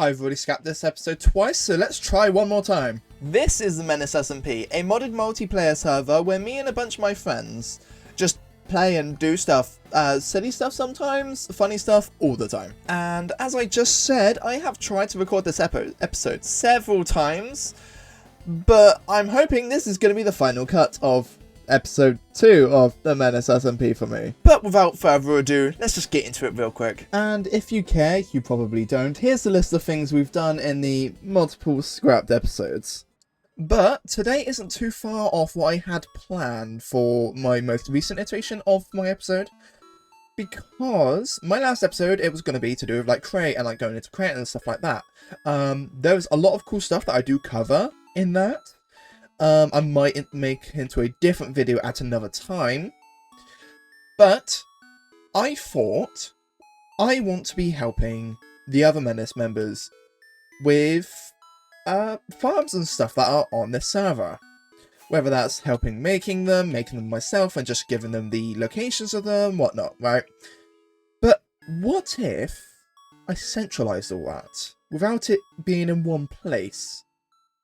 I've already scrapped this episode twice, so let's try one more time. This is the Menace SMP, a modded multiplayer server where me and a bunch of my friends just play and do stuff. Silly stuff sometimes, funny stuff all the time. And as I just said, I have tried to record this episode several times, but I'm hoping this is going to be the final cut of episode 2 of the Menace SMP for me. But without further ado, let's just get into it real quick. And if you care, you probably don't, here's the list of things we've done in the multiple scrapped episodes. But today isn't too far off what I had planned for my most recent iteration of my episode. Because my last episode, it was going to be to do with like crate and like going into crate and stuff like that. There's a lot of cool stuff that I do cover in that. I might make into a different video at another time, but I thought I want to be helping the other Menace members with farms and stuff that are on this server. Whether that's helping making them myself, and just giving them the locations of them, whatnot, right? But what if I centralized all that, without it being in one place?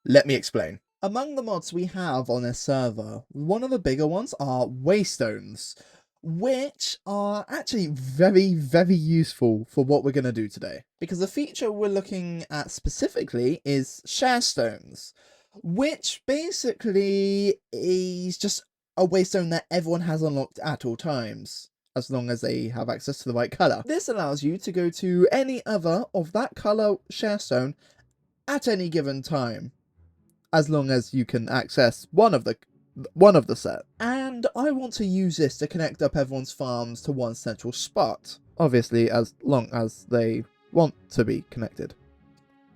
Let me explain. Among the mods we have on this server, one of the bigger ones are waystones, which are actually very, very useful for what we're going to do today. Because the feature we're looking at specifically is share stones, which basically is just a waystone that everyone has unlocked at all times, as long as they have access to the right colour. This allows you to go to any other of that colour share stone at any given time, as long as you can access one of the set. And I want to use this to connect up everyone's farms to one central spot. Obviously, as long as they want to be connected.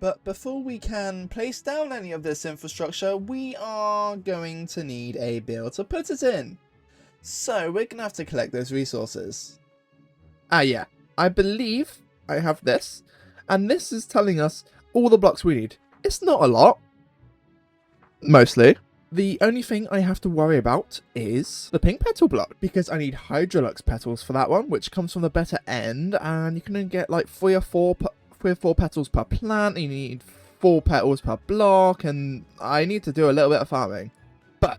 But before we can place down any of this infrastructure, we are going to need a bill to put it in. So we're going to have to collect those resources. Yeah, I believe I have this. And this is telling us all the blocks we need. It's not a lot. Mostly. The only thing I have to worry about is the pink petal block, because I need Hydrolux petals for that one, which comes from the better end, and you can only get like 3 or 4 petals per plant. You need 4 petals per block, and I need to do a little bit of farming. But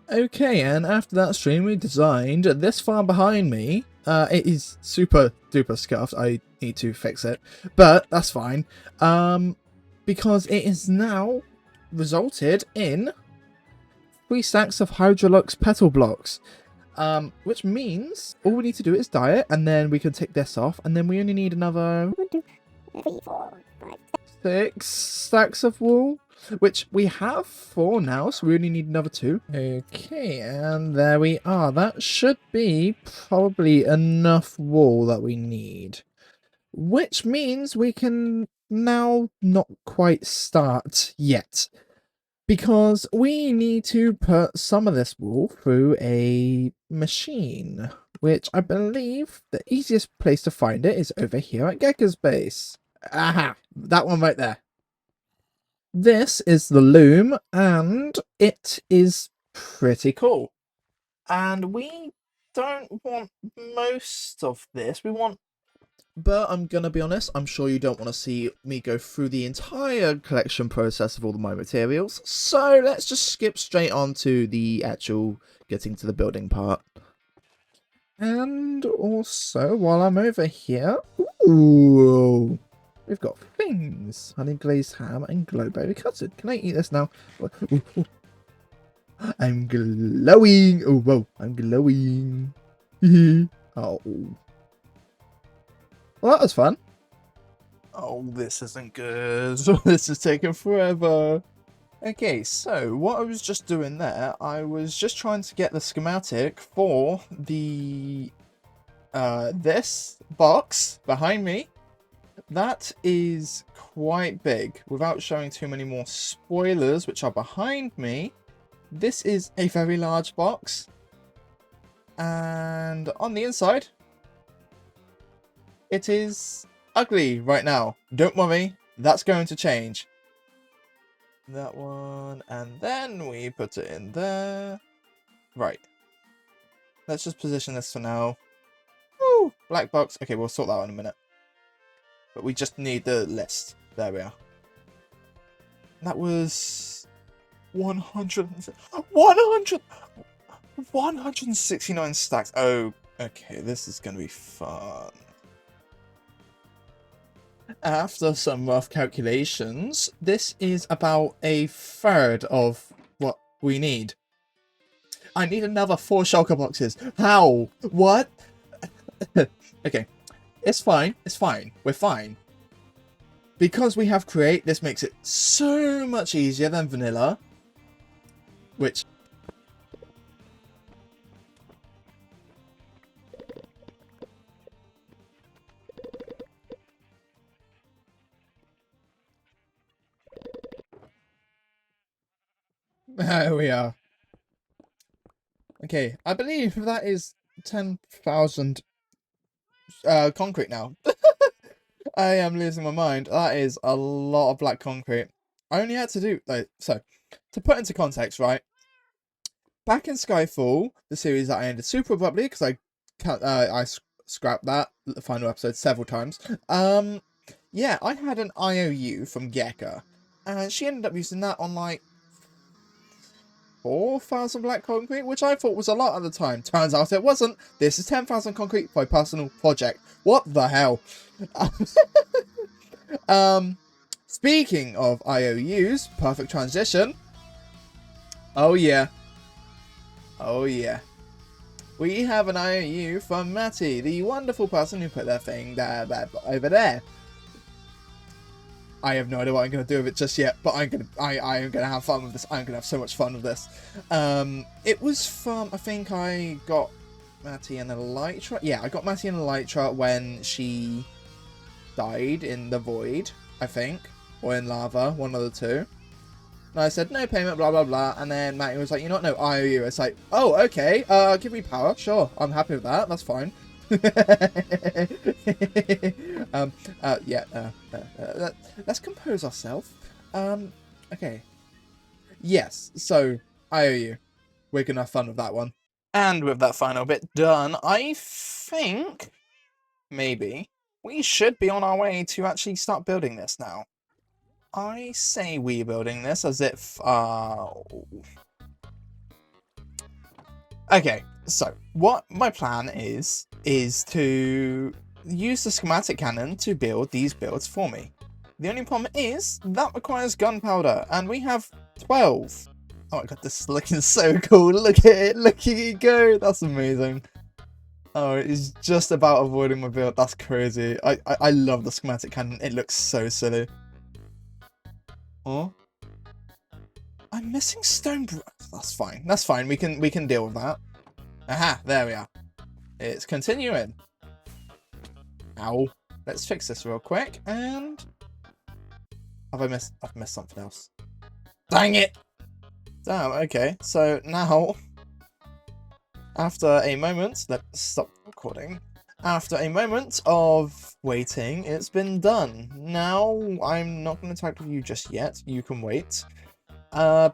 okay, and after that stream we designed this farm behind me. It is super duper scuffed. I need to fix it, but that's fine. Because it is now resulted in 3 stacks of Hydrolux petal blocks, which means all we need to do is dye it, and then we can take this off, and then we only need another 1, 2, 3, 4, 5, 6 stacks of wool, which we have 4 now, so we only need another 2. Okay, and there we are. That should be probably enough wool that we need, which means we can now not quite start yet, because we need to put some of this wool through a machine, which I believe the easiest place to find it is over here at Gekka's base. Aha! That one right there. This is the loom, and it is pretty cool. And we don't want most of this, we want... But I'm gonna be honest, I'm sure you don't want to see me go through the entire collection process of all of my materials, so let's just skip straight on to the actual getting to the building part. And also, while I'm over here, ooh, we've got things. Honey glazed ham and glowberry custard. Can I eat this now? Ooh, ooh. I'm glowing! Oh, whoa, I'm glowing. Oh. Well, that was fun. Oh, this isn't good. This is taking forever. Okay, so what I was just doing there, I was just trying to get the schematic for the this box behind me. That is quite big. Without showing too many more spoilers, which are behind me, this is a very large box. And on the inside, it is ugly right now. Don't worry, that's going to change. That one, and then we put it in there. Right. Let's just position this for now. Woo! Black box. Okay, we'll sort that out in a minute. But we just need the list. There we are. That was 169 stacks. Oh, okay, this is going to be fun. After some rough calculations, this is about a third of what we need. I need another 4 shulker boxes. How? What? Okay, it's fine. It's fine. We're fine. Because we have create, this makes it so much easier than vanilla. Which... There we are. Okay, I believe that is 10,000 concrete now. I am losing my mind. That is a lot of black concrete. I only had to do, like, so, to put into context, right? Back in Skyfall, the series that I ended super abruptly, because I scrapped that, the final episode, several times. Yeah, I had an IOU from Gekka, and she ended up using that on, like, 4,000 black concrete, which I thought was a lot at the time. Turns out it wasn't. This is 10,000 concrete for a personal project. What the hell? Speaking of IOUs, perfect transition. Oh yeah. Oh yeah. We have an IOU from Matty, the wonderful person who put their thing there, over there. I have no idea what I'm going to do with it just yet, but I am going to have fun with this. I'm going to have so much fun with this. It was from, I think I got Matty and Elytra. Yeah, I got Matty and Elytra when she died in the void, I think. Or in lava, one of the two. And I said, no payment, blah, blah, blah. And then Matty was like, you know what, no, IOU. It's like, oh, okay, give me power. Sure, I'm happy with that. That's fine. Let's compose ourselves. Okay. Yes, so, IOU. We're gonna have fun with that one. And with that final bit done, I think, maybe, we should be on our way to actually start building this now. I say we building this as if, Okay, so, what my plan is to use the schematic cannon to build these builds for me. The only problem is, that requires gunpowder, and we have 12. Oh my god, this is looking so cool. Look at it, look at it go. That's amazing. Oh, it's just about avoiding my build. That's crazy. I love the schematic cannon. It looks so silly. Oh, I'm missing stone. That's fine. That's fine. We can deal with that. Aha, there we are. It's continuing. Ow. Let's fix this real quick. And I've missed something else. Dang it! Damn. Okay. So now, after a moment, let's stop recording. After a moment of waiting, it's been done. Now, I'm not going to talk to you just yet. You can wait.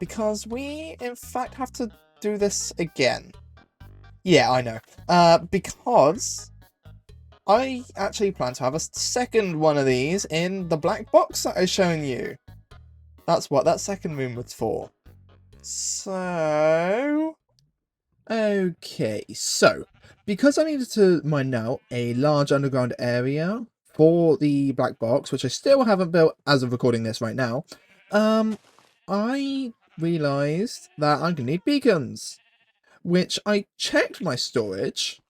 Because we, in fact, have to do this again. Yeah, I know. Because I actually plan to have a second one of these in the black box that I've shown you. That's what that second room was for. So... Okay, so, because I needed to mine out a large underground area for the black box, which I still haven't built as of recording this right now, I realised that I'm going to need beacons, which I checked my storage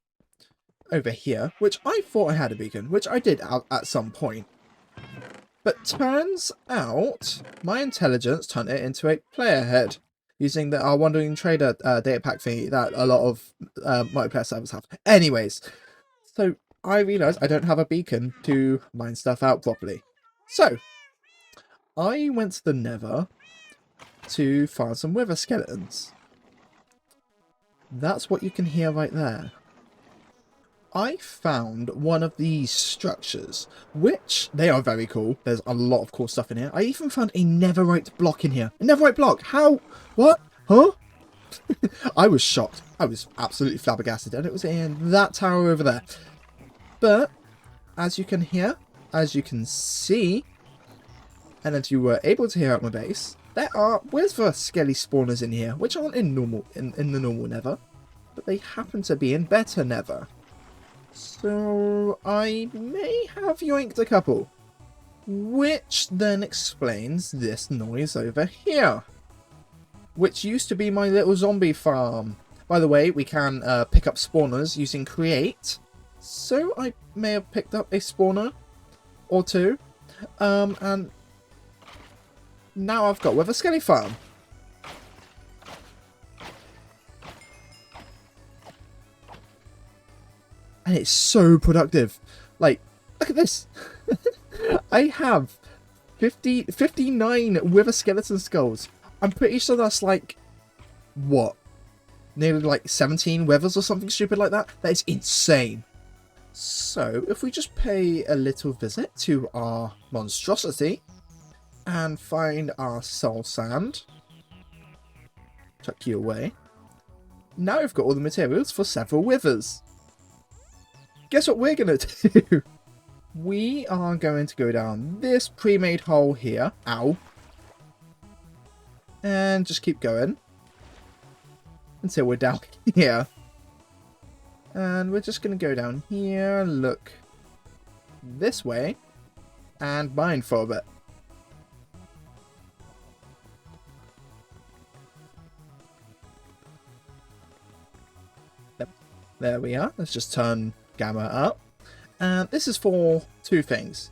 over here, which I thought I had a beacon, which I did at some point. But turns out my intelligence turned it into a player head, using our Wandering Trader data pack thingy that a lot of multiplayer servers have. Anyways, so I realised I don't have a beacon to mine stuff out properly. So, I went to the Nether to find some wither skeletons. That's what you can hear right there. I found one of these structures, which they are very cool. There's a lot of cool stuff in here. I even found a netherite block in here. A netherite block? How? What? Huh? I was shocked. I was absolutely flabbergasted, and it was in that tower over there. But, as you can hear, as you can see, And as you were able to hear at my base, there are wither skelly spawners in here, which aren't in the normal nether, but they happen to be in better nether. So I may have yoinked a couple, which then explains this noise over here, which used to be my little zombie farm. By the way, we can pick up spawners using create, so I may have picked up a spawner or two, and now I've got with a skelly farm. And it's so productive. Like, look at this. I have 59 wither skeleton skulls. I'm pretty sure that's like, what? Nearly like 17 withers or something stupid like that. That is insane. So, if we just pay a little visit to our monstrosity and find our soul sand, chuck you away. Now we've got all the materials for several withers. Guess what we're going to do? We are going to go down this pre-made hole here. Ow. And just keep going until we're down here. And we're just going to go down here, look this way, and mine for a bit. There we are. Let's just turn gamma up. And this is for two things.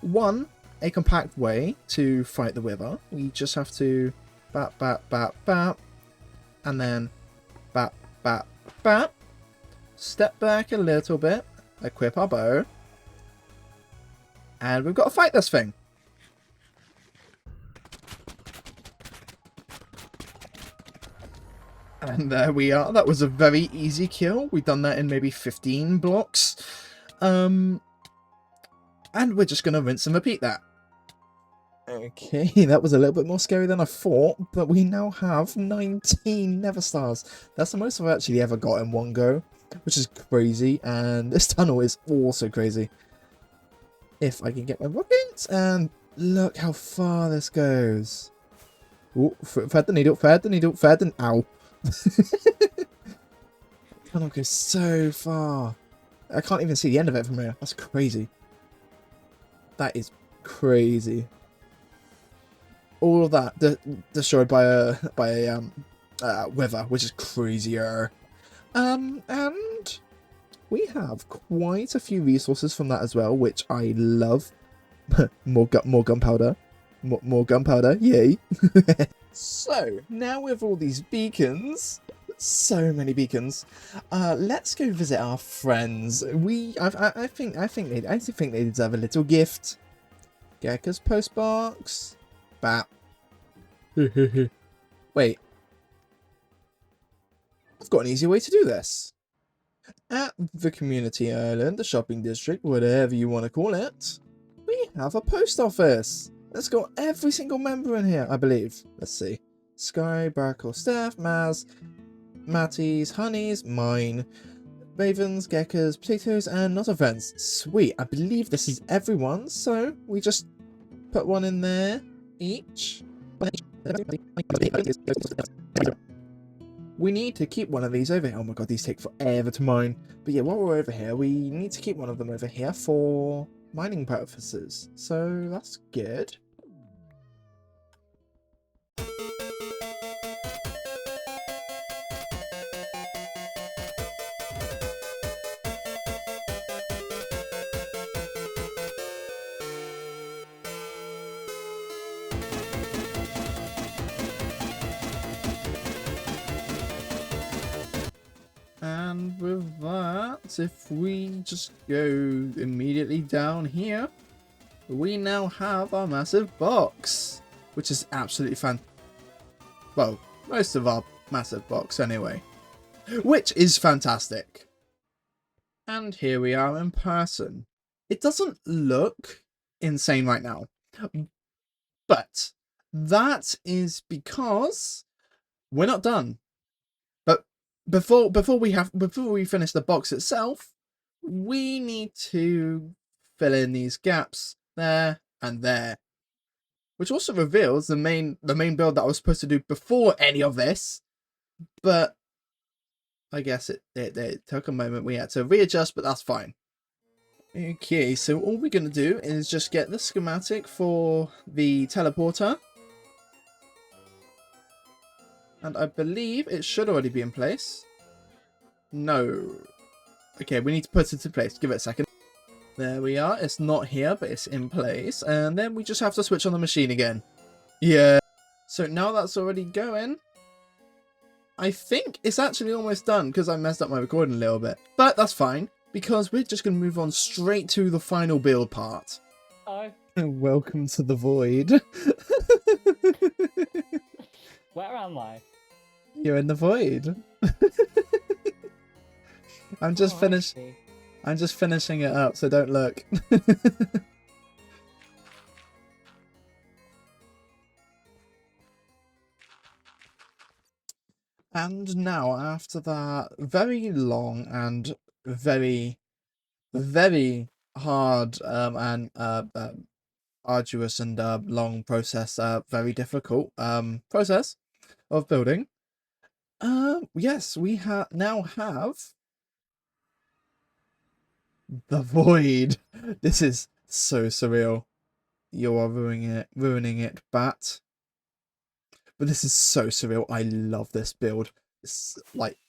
One, a compact way to fight the wither. We just have to bap, bap, bap, bap. And then bap, bap, bap. Step back a little bit. Equip our bow. And we've got to fight this thing. And there we are. That was a very easy kill. We've done that in maybe 15 blocks. And we're just going to rinse and repeat that. Okay, that was a little bit more scary than I thought, but we now have 19 nether stars. That's the most I've actually ever got in one go, which is crazy, and this tunnel is also crazy. If I can get my rockets, and look how far this goes. Ooh, thread the needle, thread the needle, thread the... Ow. The tunnel goes so far. I can't even see the end of it from here. That's crazy. That is crazy. All of that destroyed by a wither, which is crazier. And we have quite a few resources from that as well, which I love. more gunpowder, more gunpowder, yay! So now with all these beacons, so many beacons, let's go visit our friends. I think they deserve a little gift. Gecko's postbox. Bap. Wait. I've got an easy way to do this. At the community island, the shopping district, whatever you want to call it, we have a post office. Let's got every single member in here, I believe. Let's see. Sky, Barackle, Steph, Maz, Matties, Honeys, mine, Ravens, Geckos, Potatoes, and not of friends. Sweet. I believe this is everyone, so we just put one in there each. We need to keep one of these over here. Oh my god, these take forever to mine. But yeah, while we're over here, we need to keep one of them over here for mining purposes. So that's good. And with that, if we just go immediately down here, we now have our massive box, which is absolutely fun. Well, most of our massive box anyway, which is fantastic. And here we are in person. It doesn't look insane right now, but that is because we're not done. Before we finish the box itself, we need to fill in these gaps there and there. which also reveals the main build that I was supposed to do before any of this. But I guess it took a moment. We had to readjust, but that's fine. Okay, so all we're going to do is just get the schematic for the teleporter. And I believe it should already be in place. No. Okay, we need to put it in place. Give it a second. There we are. It's not here, but it's in place. And then we just have to switch on the machine again. Yeah. So now that's already going, I think it's actually almost done because I messed up my recording a little bit. But that's fine, because we're just going to move on straight to the final build part. Hi. Welcome to the void. Where am I? You're in the void. I'm just I'm just finishing it up, so don't look. And now, after that very long and very, very hard and arduous and long process, very difficult process of building, yes, we now have the void. This is so surreal. You are ruining it, Bat. But this is so surreal. I love this build. It's like,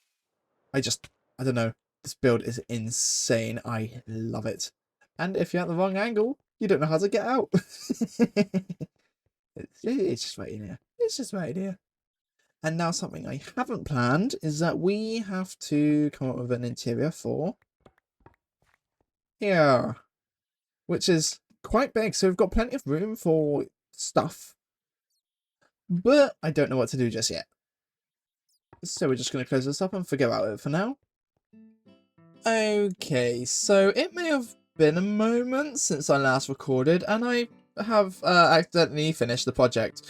I don't know. This build is insane. I love it. And if you're at the wrong angle, you don't know how to get out. It's just right in here. It's just right in here. And now something I haven't planned is that we have to come up with an interior for here, which is quite big. So we've got plenty of room for stuff. But I don't know what to do just yet. So we're just going to close this up and forget about it for now. Okay, so it may have been a moment since I last recorded, and I have accidentally finished the project.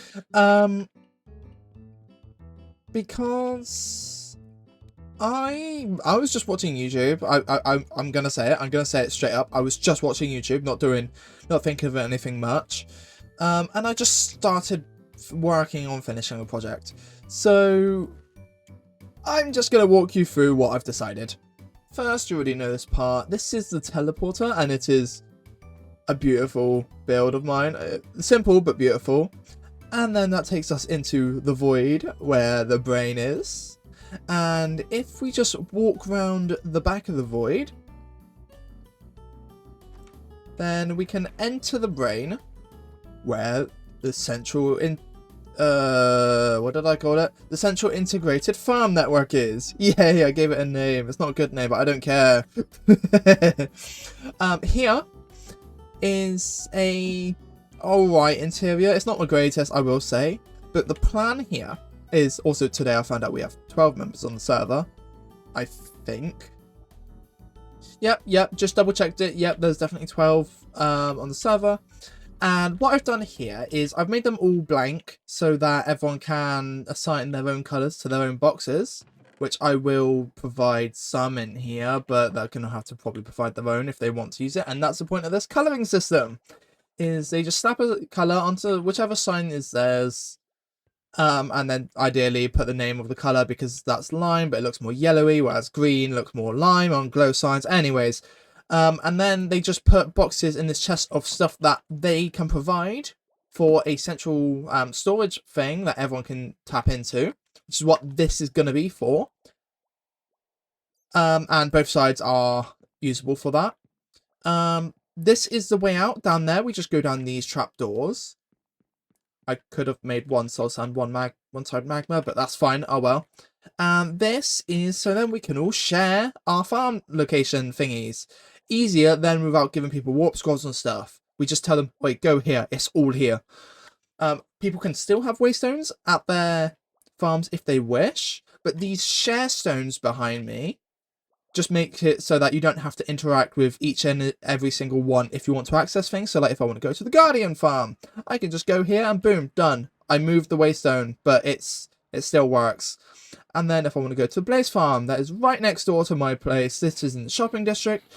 Because I was just watching YouTube. I'm gonna say it. I'm gonna say it straight up. I was just watching YouTube, not thinking of anything much. And I just started working on finishing a project. So I'm just going to walk you through what I've decided. First, you already know this part. This is the teleporter, and it is a beautiful build of mine. Simple, but beautiful. And then that takes us into the void, where the brain is. And if we just walk around the back of the void, then we can enter the brain, where the central what did I call it? The Central Integrated Farm Network is. Yay, I gave it a name. It's not a good name, but I don't care. Here is a alright interior. It's not the greatest, I will say. But the plan here is also, today I found out we have 12 members on the server. I think. Yep, just double checked it. Yep, there's definitely 12 on the server. And what I've done here is I've made them all blank so that everyone can assign their own colours to their own boxes, which I will provide some in here, but they're going to have to probably provide their own if they want to use it. And that's the point of this colouring system, is they just slap a colour onto whichever sign is theirs, and then ideally put the name of the colour because that's lime, but it looks more yellowy, whereas green looks more lime on glow signs. Anyways. And then they just put boxes in this chest of stuff that they can provide for a central storage thing that everyone can tap into, which is what this is going to be for. And both sides are usable for that. This is the way out down there. We just go down these trapdoors. I could have made one soul sand, one side magma, but that's fine. Oh well. This is so then we can all share our farm location thingies. Easier than without giving people warp scrolls and stuff. We just tell them, wait, go here. It's all here. People can still have waystones at their farms if they wish, but these share stones behind me just make it so that you don't have to interact with each and every single one if you want to access things. So like if I want to go to the Guardian farm, I can just go here and boom, done. I moved the waystone, but it still works. And then if I want to go to the Blaze farm, that is right next door to my place. This is in the shopping district.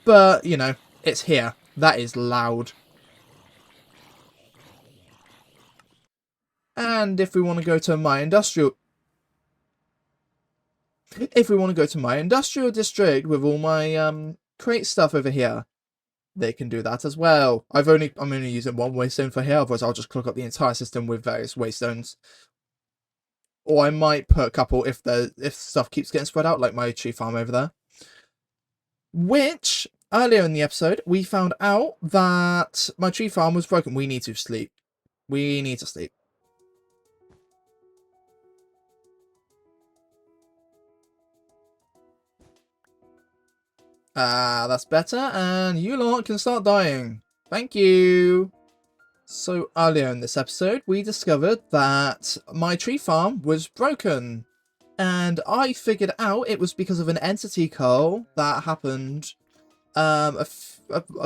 But, you know, it's here. That is loud. And if we want to go to my industrial district with all my crate stuff over here, they can do that as well. I'm only using one waystone for here, otherwise I'll just clog up the entire system with various waystones. Or I might put a couple if stuff keeps getting spread out, like my tree farm over there. Which, earlier in the episode, we found out that my tree farm was broken. We need to sleep. We need to sleep. That's better, and you lot can start dying. Thank you. So earlier in this episode, we discovered that my tree farm was broken. And I figured out it was because of an entity call that happened a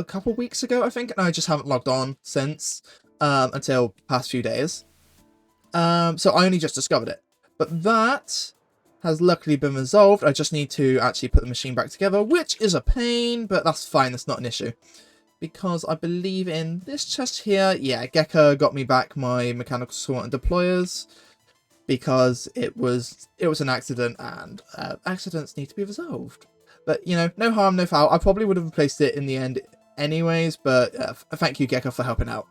couple weeks ago, I think. And I just haven't logged on since until past few days. So I only just discovered it. But that has luckily been resolved. I just need to actually put the machine back together, which is a pain, but that's fine. That's not an issue. Because I believe in this chest here, yeah, Gecko got me back my mechanical sort and deployers because it was an accident, and accidents need to be resolved. But, you know, no harm, no foul. I probably would have replaced it in the end anyways, but thank you, Gecko, for helping out.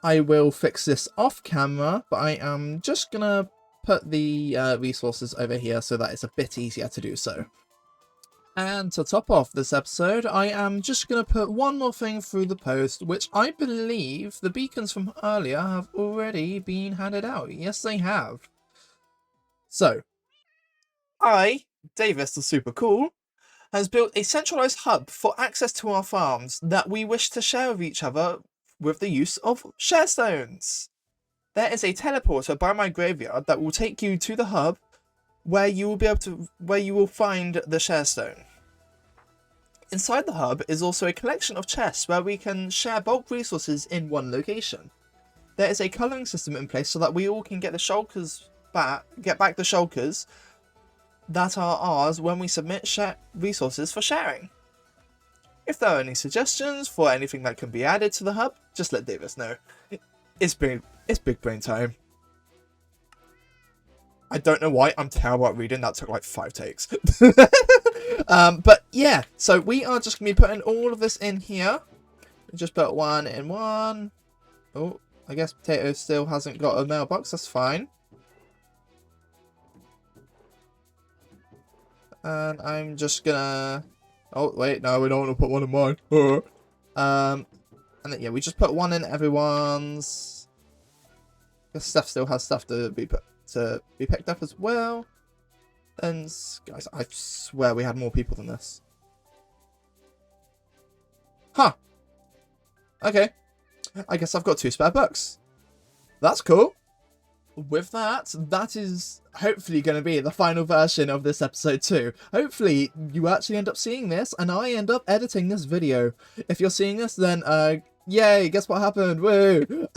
I will fix this off camera, but I am just gonna put the resources over here so that it's a bit easier to do so. And to top off this episode, I am just going to put one more thing through the post, which I believe the beacons from earlier have already been handed out. Yes, they have. So, Davis the Super Cool, has built a centralized hub for access to our farms that we wish to share with each other with the use of share stones. There is a teleporter by my graveyard that will take you to the hub where you will find the share stone. Inside the hub is also a collection of chests where we can share bulk resources in one location. There is a colouring system in place so that we all can get the shulkers back, the shulkers that are ours when we submit resources for sharing. If there are any suggestions for anything that can be added to the hub, just let Davis know. It's big brain time. I don't know why, I'm terrible at reading, that took like 5 takes. But yeah, so we are just going to be putting all of this in here. Just put one in one. Oh, I guess Potato still hasn't got a mailbox, that's fine. And I'm just gonna... Oh, wait, no, we don't want to put one in mine. And then, yeah, we just put one in everyone's... Because Steph still has stuff to be picked up as well. And guys, I swear we had more people than this. Huh. Okay. I guess I've got 2 spare bucks. That's cool. With that, that is hopefully going to be the final version of this episode too. Hopefully you actually end up seeing this and I end up editing this video. If you're seeing this, then yay, guess what happened? Woo!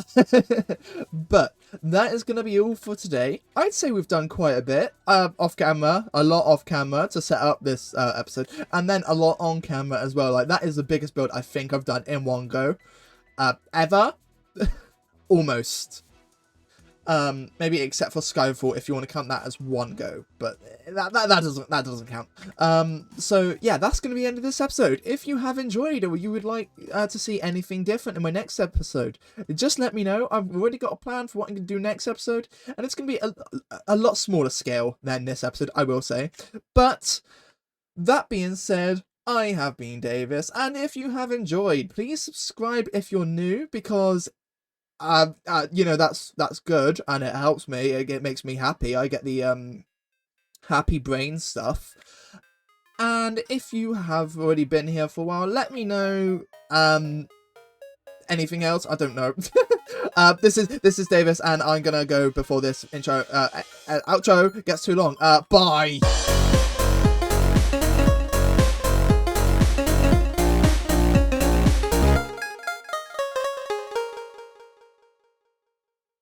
But that is going to be all for today. I'd say we've done quite a bit off camera, a lot off camera to set up this episode, and then a lot on camera as well. Like, that is the biggest build I think I've done in one go ever. Almost. Maybe except for Skyfall, if you want to count that as one go, but that doesn't count. So yeah, that's going to be the end of this episode. If you have enjoyed or you would like to see anything different in my next episode, just let me know. I've already got a plan for what I'm going to do next episode, and it's going to be a lot smaller scale than this episode, I will say. But that being said, I have been Davis, and if you have enjoyed, please subscribe if you're new, because you know, that's good, and it helps me. It makes me happy. I get the happy brain stuff. And if you have already been here for a while, let me know. Anything else? I don't know. This is Davis, and I'm gonna go before this outro gets too long. Bye.